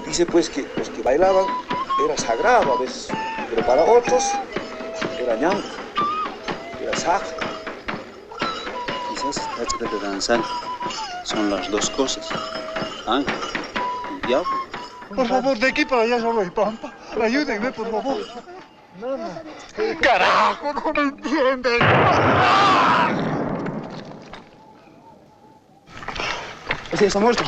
Y dice pues que los que bailaban era sagrado a veces, pero para otros era ñanco, era sacro. Quizás el arte de danzar son las dos cosas, ángel y diablo. Por favor, de aquí para allá solo hay pampa. Ayúdenme, por favor. ¡Carajo, no me entienden! Ese está muerto.